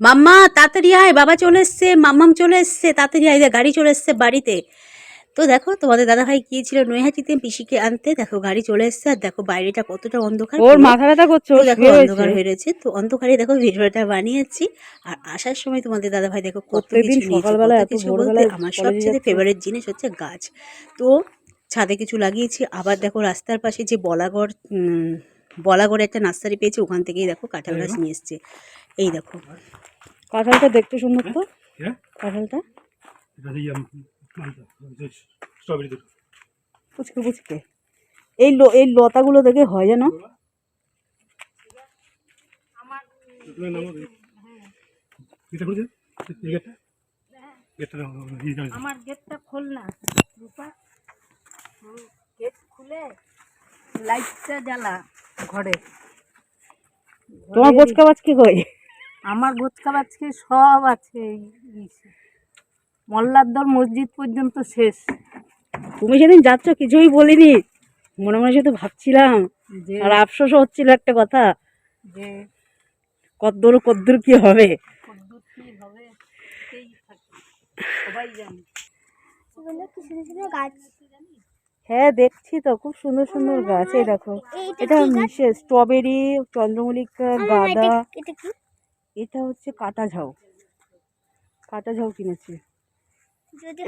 মাম্মা তাড়াতাড়ি আয়, বাবা চলে এসছে, মাম্মাম চলে এসছে, তাড়াতাড়ি আয়, গাড়ি চলে এসছে বাড়িতে। তো দেখো তোমাদের দাদাভাই গিয়েছিল নৈহাটিতে পিসিকে আনতে, দেখো গাড়ি চলে এসছে, আর দেখো বাইরেটা কতটা অন্ধকার ওর পুরো। মাথা ব্যথা করছে, তো ও দেখো শুয়ে রয়েছে। অন্ধকার হয়ে রয়েছে, তো অন্ধকারে দেখো ভিডিওটা বানিয়েছি। আর আসার সময় তোমাদের দাদাভাই দেখো কত প্রত্যেকদিন কিছু নিয়েছে, সকালবেলা কত এত কিছু বলতে ভোরবেলায় আমার কলেজে সবচেয়ে যাচ্ছে। ফেভারিট জিনিস হচ্ছে গাছ। তো ছাদে কিছু লাগিয়েছি, আবার দেখো রাস্তার পাশে যে বলাগড়ে একটা নার্সারি পেয়েছি, ওখান থেকেই দেখো কাঁঠাল গাছ নিয়ে এসছে। এই দেখো কাঁঠালটা দেখতে সুন্দর তো, কাঁঠালটা পুচকে পুচকে। এই লতাগুলো দেখে হয় যেন। আমার গেটটা খোল না রূপা, গেট খুলে লাইটটা জ্বালা ঘরে। তোমার বোচকা বাচকে কই? আমার গোচকা বাচকে সব আছে, মোল্লারদর মসজিদ পর্যন্ত শেষ। তুমি সেদিন যাচ্ছ কিছুই বলিনি, মনে মনে শুধু ভাবছিলাম, যে আর আফসোস হচ্ছিল একটা কথা, যে কদ্দূর কি হবে। কদ্দূর কি হবে সেই থাকে, সবাই জানে। হ্যাঁ দেখছি তো, খুব সুন্দর সুন্দর গাছ। এই দেখো, এটা স্ট্রবেরি, চন্দ্রমল্লিকা, গাঁদা। এটা হচ্ছে কাটা ঝাউ, কাটা ঝাউ কিনেছি।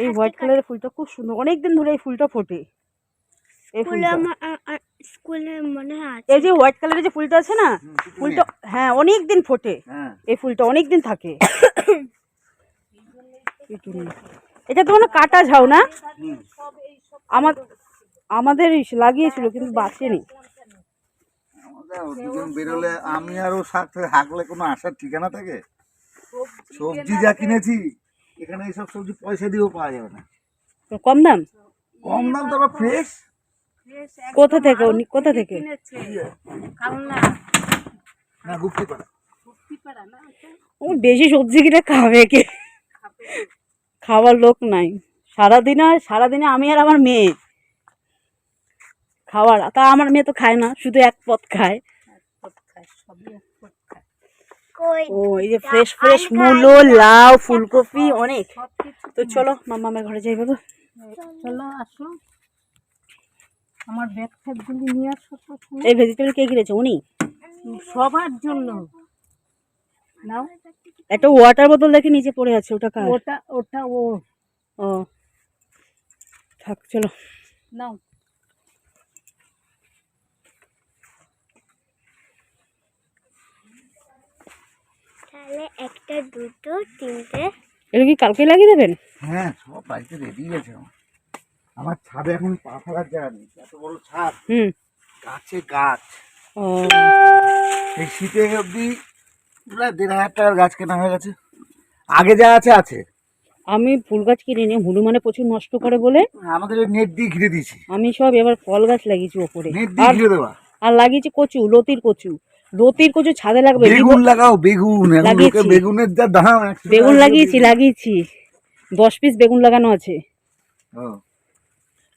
এই হোয়াইট কালারের ফুলটা খুব সুন্দর, অনেকদিন ধরে এই ফুলটা ফোটে। এই ফুলটা এই যে হোয়াইট কালারের যে ফুলটা আছে না, ফুলটা হ্যাঁ অনেক দিন ফোটে। এই ফুলটা অনেক দিন থাকে। এটা তো মানে কাটা ঝাউ না? আমাদের লাগিয়েছিল কিন্তু বাঁচেনি। বেরোলে আমি আর ও সাথে হাঁকলে কোনো আসার ঠিকানা থাকে? সবজি যা কিনেছি এখানে, এইসব সবজি পয়সা দিয়েও পাওয়া যাবে না। কম দাম? কম দাম তো আবার ফ্রেশ। কোথা থেকে কোথা থেকে? না গুপ্তি পাড়া। ও বেশি সবজি কিনে খাবে কে? খাবার লোক নাই। সারাদিনে আমি আর আমার মেয়ে খাবার, তা আমার মেয়ে তো খায় না, শুধু এক পদ খায়। ও এই যে ফ্রেশ ফ্রেশ মূলো, লাউ, ফুলকপি অনেক। তো চলো মাম্মামের ঘরে যাই বাবা। চলো আসো, আমার ব্যাগ ফ্যাগগুলি নিয়ে আসো তো। এই ভেজিটেবল কে কিনেছে? উনি? সবার জন্য নাও। একটা ওয়াটার বোতল দেখে নিচে পড়ে আছে, ওটা কার? ওটা ওটা ও ও থাক, চলো নাও। তাহলে একটা, দুটো, তিনটে। এটা কি কালকে লাগিয়ে দেবেন? হ্যাঁ সব বাড়িতে রেডি আছে আমার ছাদে এখন পা ফেলার জায়গা নেই, এত বড় ছাদ, গাছে গাছ। ও এই শীতে অবধি প্রায় 1,500 টাকার গাছ কেনা হয়ে গেছে। আগে যা আছে আছে। আমি ফুল গাছ কিনে নিয়ে, হনুমানে প্রচুর নষ্ট করে বলে আমাদের নেট দিয়ে ঘিরে দিয়েছি। আমি সব এবার ফল গাছ লাগিয়েছি ওপরে। নেট দিয়ে ঘিরে দেওয়া। আর লাগিয়েছি কচু, লতির কচু। লতির কচু ছাদে লাগবে। বেগুন লাগাও, বেগুন এখন লোকে বেগুনের যা দাম। বেগুন লাগিয়েছি 10 পিস বেগুন লাগানো আছে।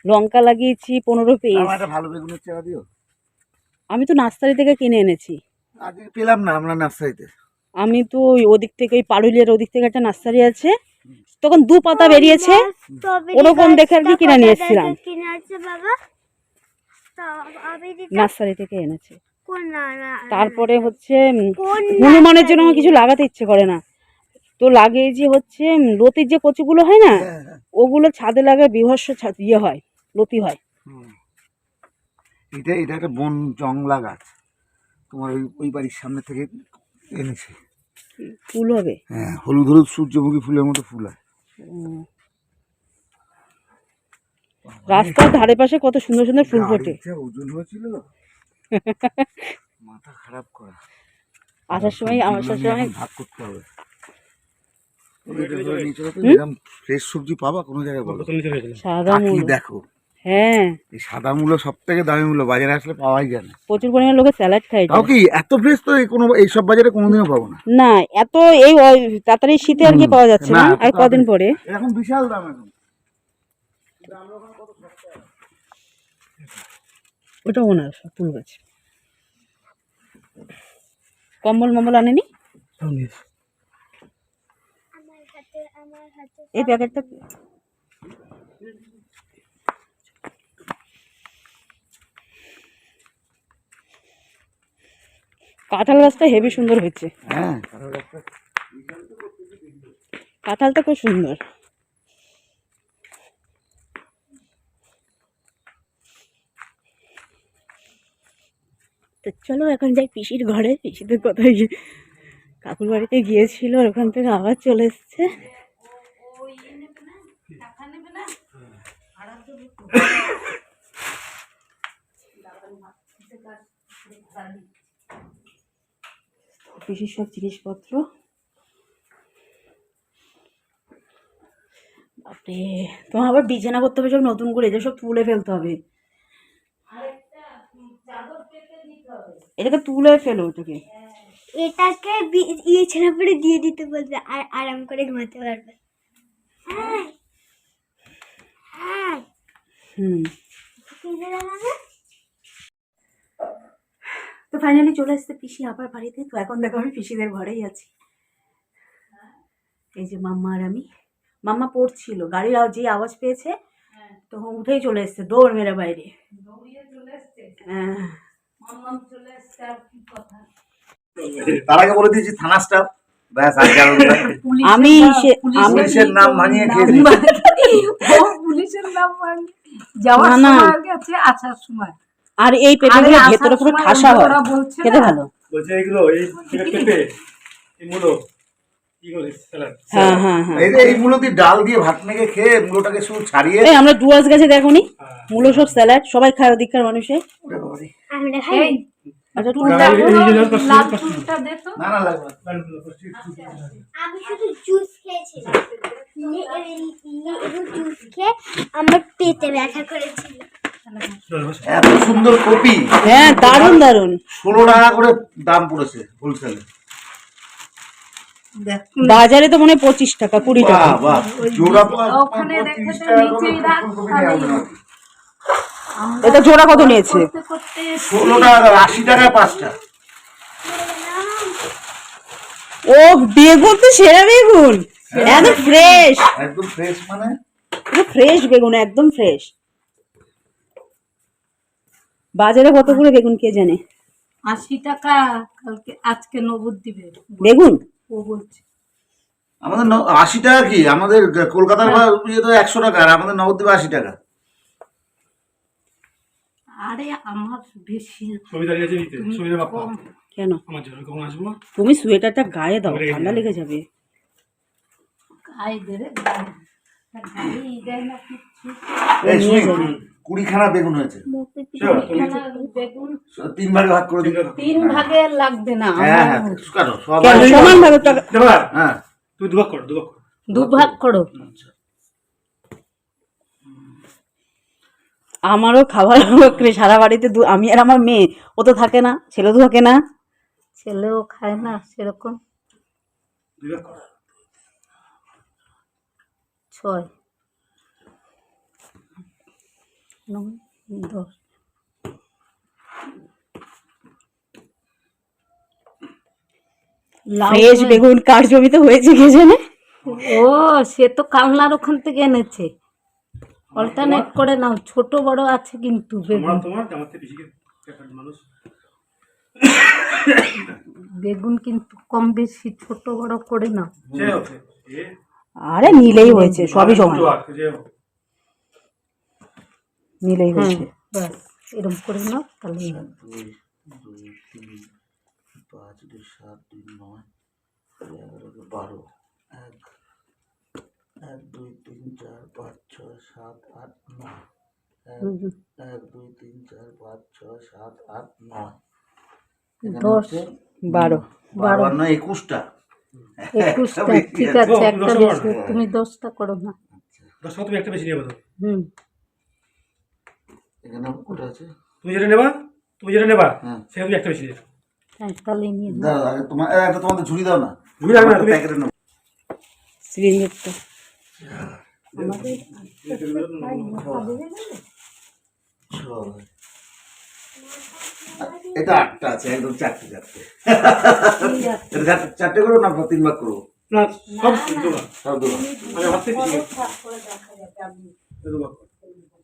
লঙ্কা লাগিয়েছি 15 পিস। আমার একটা ভালো বেগুনের চারা দিও। আমি তো নার্সারি থেকে কিনে এনেছি। আজকে পেলাম না আমরা নার্সারিতে। আমি তো ওদিক থেকে, ওই পারুলিয়ার ওদিক থেকে একটা নার্সারি আছে, তখন 2 পাতা বেরিয়েছে, ওরকম দেখে আর কি কিনে নিয়ে এসেছিলাম। নার্সারি থেকে এনেছে। তারপরে হচ্ছে হনুমানের জন্য আমার কিছু লাগাতে ইচ্ছে করে না, তো লাগিয়েছি হচ্ছে লতির যে কচুগুলো হয় না, ওগুলো ছাদে লাগে, বিভৎস ইয়ে হয়, লতি হয়। এটা একটা বন জংলা গাছ, তোমার ওই বাড়ির সামনে থেকে এনেছি। ফুল হবে? হ্যাঁ, হলুদ হলুদ সূর্যমুখী ফুলের মতো ফুল হয়। রাস্তার ধারে পাশে কত সুন্দর সুন্দর ফুল ফোটে। ওজন হয়েছিল, মাথা খারাপ করা। আসার সময় ভাগ করতে হবে। ফ্রেশ সবজি পাবা কোনো জায়গায় বলো? সাদা মূলো দেখো, হ্যাঁ এই সাদা মূলো সব থেকে দামি মূলো, বাজারে আসলে পাওয়াই যায় না। প্রচুর পরিমাণে লোকে স্যালাড খায়। তাও কি এত ফ্রেশ তো এইসব বাজারে কোনোদিনও পাবো না। না এত এই তাড়াতাড়ি শীতে আর কি পাওয়া যাচ্ছে না, আর কদিন পরে। এখন বিশাল দাম এখন। ওটা ওনার ফুল গাছ। কম্বল মম্বল আনেনি? আমার হাতে এই প্যাকেটটা কাঁঠাল গাছটা হেভি সুন্দর হয়েছে। হ্যাঁ কাঁঠালটা খুব সুন্দর। তো চলো এখন যাই পিসির ঘরে। পিসিদের কোথায় কাকুর বাড়িতে গিয়েছিল, আর ওখান থেকে আবার চলে এসছে। পিসির সব জিনিসপত্র, বাপরে তোমার আবার বিছানা করতে হবে সব নতুন করে, এদের সব তুলে ফেলতে হবে। এটাকে তুলে ফেলো, ওটাকে এটাকে ইয়ে ছেড়ে পরে দিয়ে দিতে বলবে, আর আরাম করে ঘুমাতে পারবে। হ্যাঁ হ্যাঁ হুম। কিনে দেখাবে? তো ফাইনালি চলে আসছে পিসি আবার বাড়িতে। তো এখন দেখো আমি পিসিদের ঘরেই আছি। এই যে মাম্মা আর আমি। মাম্মা পড়ছিল, গাড়ির যে আওয়াজ পেয়েছে তখন উঠেই চলে এসছে দৌড় মেরে বাইরে। হ্যাঁ তার আগে বলে দিয়েছি থানা স্টাফ, ব্যাস আর কারণ আমি পুলিশের নাম ভাঙিয়ে খেয়েছি। পুলিশের নাম যাওয়ার না, না। সময় গেছে, আসার সময়। আর এই পেঁপেগুলো আরে ভেতরে আসার পুরো সময় ঠাসা হয়, ওরা বলছে খেতে না? ভালো। বলছে এগুলো এই পেঁপে এই মূলো কি করে স্যালাড হ্যাঁ হ্যাঁ হ্যাঁ। এই মূলো দিয়ে ডাল দিয়ে ভাত মেখে খেয়ে মূলোটাকে শুধু ছাড়িয়ে এই আমরা ডুয়ার্স গেছে দেখোনি, মূলো সব স্যালাড সবাই খায় ওদিককার মানুষে। আমরা খাই এই আচ্ছা চুলটা এই যে লাল কষ্ট- চুলটা দে তো। না না লাগবে না। আমি শুধু জুস খেয়েছিলাম, জুস খেয়ে আমার পেটে ব্যথা করেছিল। এত সুন্দর কপি, হ্যাঁ দারুণ দারুণ। 16 টাকা করে দাম পড়েছে হোলসেলে। দেখ বাজারে তো মনে হয় 25 টাকা 20 টাকা। বাহ বাহ, জোড়া ওখানে রেখে 30 দে, টাকা করে নিচেই রাখ, ফুলকপি নেওয়া হবে না। এটা জোড়া কত নিয়েছে? করতে করতে 16 টাকা, 80 টাকা 5টা। ও বেগুন তো সেরা বেগুন, একদম ফ্রেশ, একদম ফ্রেশ, মানে ফ্রেশ বেগুন, একদম ফ্রেশ। বাজারে কত করে বেগুন কে জানে? 80 টাকা, কালকে আজকে 90 দিবে বেগুন ও বলছে। আমাদের 80 টাকা কি, আমাদের কলকাতার ইয়ে তো 100 টাকা, আর আমাদের নবদ্বীপে 80 টাকা। আরে আমার বেশি ছবি দাঁড়িয়ে আছে নিতে ছবিটা বাপ্পা কম। কেন? আমার জন্য কখন আসবো তুমি সোয়েটারটা গায়ে দাও, ঠান্ডা লেগে যাবে। গায়ে দে রে, গায়ে। তা গায়ে দেয় না কিচ্ছু। এই শুনি 20 খানা বেগুন হয়েছে, এখানে বেগুন 3 ভাগে ভাগ করে দিন। 3 ভাগে লাগবে না, হ্যাঁ হ্যাঁ, আমার কাটো সব। কেন সমান ভাবে টাকা? দেবা হ্যাঁ তুমি দুভাগ করো 2 ভাগ করো। আমারও খাবার সারা বাড়িতে আমি আর আমার মেয়ে, ও তো থাকে না, ছেলে তো থাকে না। ছেলেও খায় না সেরকম। দুভাগ করো 6 9 10 ফ্রেশ বেগুন কার জমিতে হয়েছে কে জানে। ও সে তো কালনার ওখান থেকে এনেছে। অল্টারনেট করে নাও, ছোট বড় আছে কিন্তু বেগুন। তোমার আমার থেকে বেশি মানুষ বেগুন কিন্তু কম বেশি ছোট বড় করে নাও। সে ওকে এ আরে নিলেই হয়েছে, সবই সমান, যে নিলেই হয়েছে। ব্যাস এরকম করে নাও তাহলে 2 2 3 5 2 7 2 9 11 12 1 1 2 3 4 5 6 7 8 9 1 2 3 4 5 6 7 8 9 10 12 12 আর 9 21টা। 21টা ঠিক আছে, একটা বেশি, তুমি 10টা করো না। 10 তুমি একটা বেশি নেবে তো হুম এখানে কোটা আছে, তুমি যেটা নেবা হ্যাঁ। সেটা তুমি একটা বেশি নেবে হ্যাঁ তাহলে নিয়ে নাও। দাঁড়া আগে তোমার একটা তোমাদের ঝুড়ি দাও না, ঝুড়ি রাখবে না তুমি প্যাকেটে নাও। সিলিন্ডারটা ছয়। এটা 8টা আছে, একদম 4টে 4টে। এটা 4টে করবো না 3 ভাগ করবো? না সব দোকান সব দোকান। আমি ভাবছি পিসি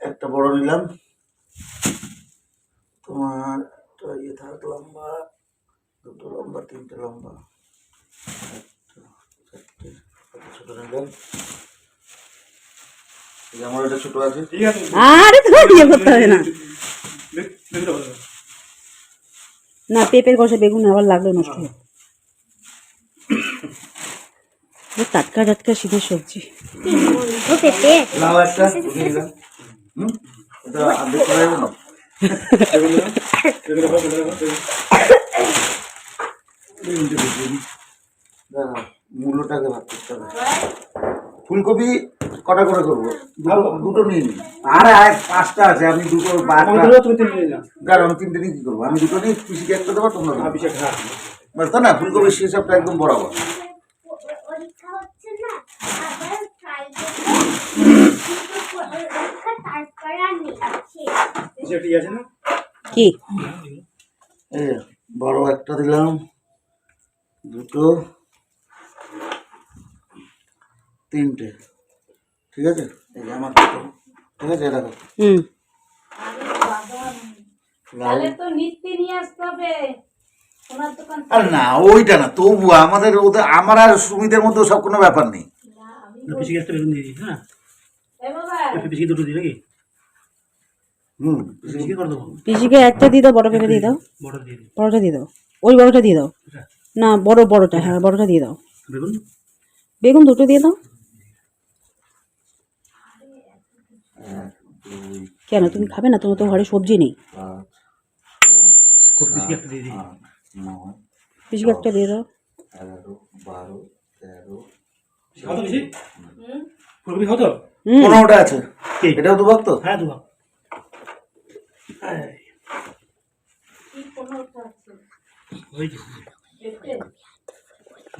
একটা বড় নিলাম, তোমার একটা ইয়ে থাক লম্বা, দুটো লম্বা, তিনটে লম্বা, একটা, চারটে, একটা ছোট নিলাম। এই যে আমার এটা ছোট আছে, ঠিক আছে আরে তোমার ইয়ে করতে হবে না। দেখতে হবে না পেঁপের কষা বেগুন আবার লাগলো নষ্ট হয়ে। টাটকা টাটকা শীতের সবজি। ও পেঁপে লাউ একটা উঠিয়ে নিলাম। এটা আর্ধেক করা যাবে না? দাঁড়াও, মূলোটাকে ভাগ করতে হবে। ফুলকপি কটা করে করবো? দুটো নিয়ে নিই। আরে আর 5টা আছে, আমি দুটো তুমি তিন নিয়ে যাও আমি 3টে নিয়ে কি করবো? আমি দুটো নিয়ে পিসিকে একটা দেবো, তোমরা দেবো। পিসি হ্যাঁ বাস, তাই না? ফুলকপির হিসাবটা একদম বরাবর। পরীক্ষা হচ্ছে না আবার ট্রাই তারপরে আর নিচ্ছি পিসি ঠিক আছে না কি এই বড় একটা দিলাম, দুটো, 3টে, ঠিক আছে? এই যে আমার দুটো, ঠিক আছে? দেখো হুম লাউ। তো নিত্যি নিয়ে আসতে হবে ওনার দোকান আর না ওইটা না, তবু আমাদের ওদের, আমার আর সুমিতের মধ্যে সব কোনো ব্যাপার নেই। পিসিকে একটা বেগুন দিয়ে দিই হ্যাঁ এ বাবা পিসিকে দুটো দিই নাকি পিসিকে করে দেবো পিসিকে একটা দিয়ে দাও, বড় পেঁপে দিয়ে দাও, বড় দিয়ে দিই বড়টা দিয়ে দাও, ওই বড়টা দিয়ে দাও। না বড়টা, হ্যাঁ বড়টা দিয়ে দাও। বেগুন বেগুন দুটো দিয়ে দাও। কেন তুমি খাবে না? তোমার তো ঘরে সবজি নেই। 5, পিসিকে একটা দিয়ে দিই 8, 9, পিসিকে একটা দিয়ে দাও। 11, 12, 13, খাও তো পিসি ফুলকপি খাও তো হুম 15টা আছে। কি? এটাও তো ভাগ তো? হ্যাঁ দুটো ওই যে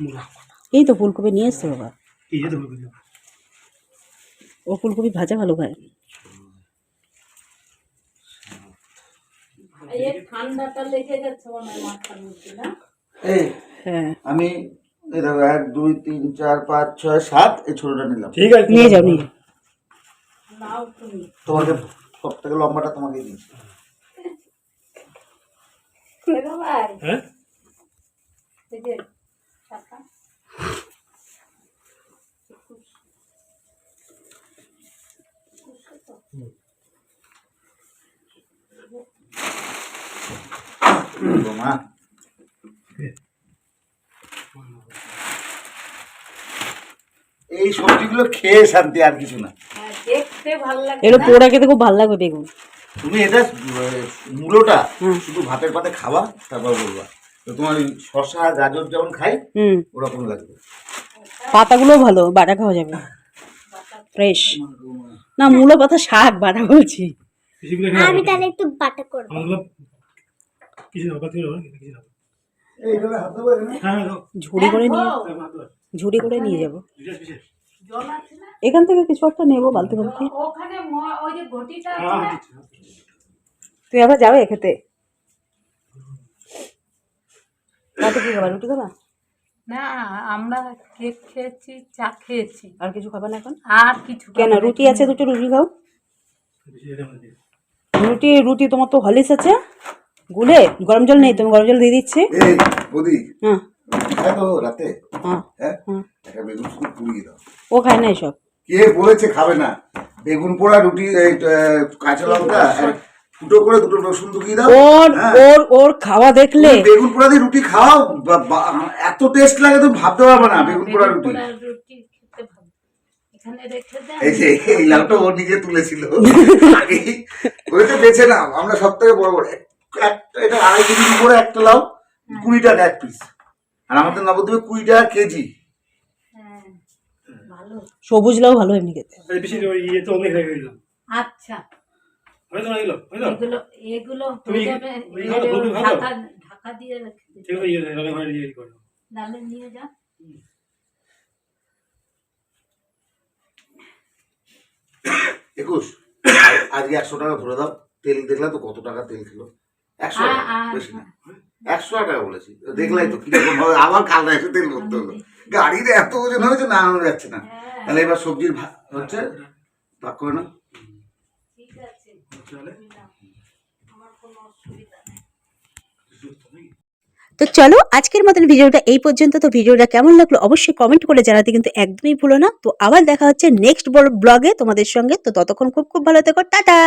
মূলা এই তো ফুলকপি নিয়ে এসছে বাবা। কি যেতে ফুলকপি ও ফুলকপি ভাজা ভালো খায়। এই ঠান্ডাটা লেগে গেছে ওনার মাথার মধ্যে না এই হ্যাঁ আমি এই দেখো 1, 2, 3, 4, 5, 6, 7 এই ছোটটা নিলাম। ঠিক আছে নিয়ে যাও নিয়ে যাও। নাও তুমি তোমাকে সব থেকে লম্বাটা তোমাকে দিচ্ছি। এ বাবা হ্যাঁ এই যে টাকা মা এই সবজিগুলো খেয়ে শান্তি, আর কিছু না। হ্যাঁ, দেখতে ভালো লাগে এগুলো না? পোড়া খেতে খুব ভালো লাগবে বেগুন। তুমি এটা মূলোটা হুম। শুধু ভাতের পাতে খাবা, তারপর বলবা। তো তোমার ওই শসা গাজর যেমন খাই হুম ওরকম লাগবে। পাতাগুলোও ভালো, বাটা খাওয়া যাবে ফ্রেশ। না মূলো পাতা শাক বাটা বলছি। পিসিগুলো আমি তাহলে একটু বাটা করবো আমাগুলো কিছু না বাকি কিছু না এইভাবে হাত দেবো এখানে। হ্যাঁ ঝুড়ি করে নিয়ে দাও ঝুড়ি করে নিয়ে যাব। বিশেষ বিশেষ জল আছে না এখান থেকে কিছু একটা নেবো বালতি বালতি। ওখানে ওই যে ঘটিটা আছে হ্যাঁ না দিচ্ছি তুই আবার যাবে খেতে? রাতে কি খাবা? রুটি খাবা? না আমরা কেক খেয়েছি চা খেয়েছি আর কিছু খাবা না এখন? আর কিছু কেন? খাবো না। রুটি আছে, দুটো রুটি খাও। বেশি এটা আমাদের রুটি তোমার তো হলিস আছে গুলে, গরম জল নেই, তুমি গরম জল দিয়ে দিচ্ছি। এই বৌদি, হ্যাঁ খায় তো রাতে? হ্যাঁ হ্যাঁ, হুম। একটা বেগুন শুধু পুড়িয়ে দাও। ও খায় না এসব। কে বলেছে খাবে না? বেগুন পোড়া, রুটি, এই কাঁচা লঙ্কা আর ফুটো করে দুটো রসুন ঢুকিয়ে দাও। ওর হ্যাঁ। ওর ওর খাওয়া দেখলে তুমি বেগুন পোড়া দিয়ে রুটি খাও, এত টেস্ট লাগে তুমি ভাবতে পারবে না। বেগুন পোড়া রুটি, পোড়া রুটি খেতে ভালো এখানে রেখে দেন এই যে এই লাউটা ও নিজে তুলেছিল আগেই, ওইটা বেছে নাও। আমরা সব থেকে বড় বড় এটা 2.5 কেজির উপরে একটা লাউ 20 টাকা এক পিস, আর আমাদের নবদ্বীপে 20 টাকা কেজি। হ্যাঁ ভালো সবুজ লাউ ভালো এমনি খেতে। বেশি ওই ইয়ে তো অনেক রেখে দিলাম আচ্ছা হয়তো না এগুলো হয়তো এগুলো এগুলো তুমি হয়ে যাবে ওই খাও তো, তুমি খাও তো? ঢাকা ঢাকা দিয়ে রেখে দিন ঠিক আছে ইয়ে রান্না ঘরে ইয়ে করে দাও। নালে নিয়ে যা 21 আজকে 100 টাকা ধরে দাও। তেল দেখলা তো কত টাকা তেল ছিল? 100 টাকা, বেশি না। 100 টাকা বলেছি, দেখলাই তো কিরকম হবে, আবার কালনা এসে তেল করতে হলো। গাড়ির এত ওজন হয়েছে না আনা যাচ্ছে না। তাহলে এবার সবজির হচ্ছে ভাগ করে না। চলে তো চলো আজকের মতন ভিডিওটা এই পর্যন্ত। তো ভিডিওটা কেমন লাগলো অবশ্যই কমেন্ট করে জানাতে কিন্তু একদমই ভুলো না। তো আবার দেখা হচ্ছে নেক্সট ব্লগে তোমাদের সঙ্গে। তো ততক্ষণ খুব খুব ভালো থেকো, টাটা।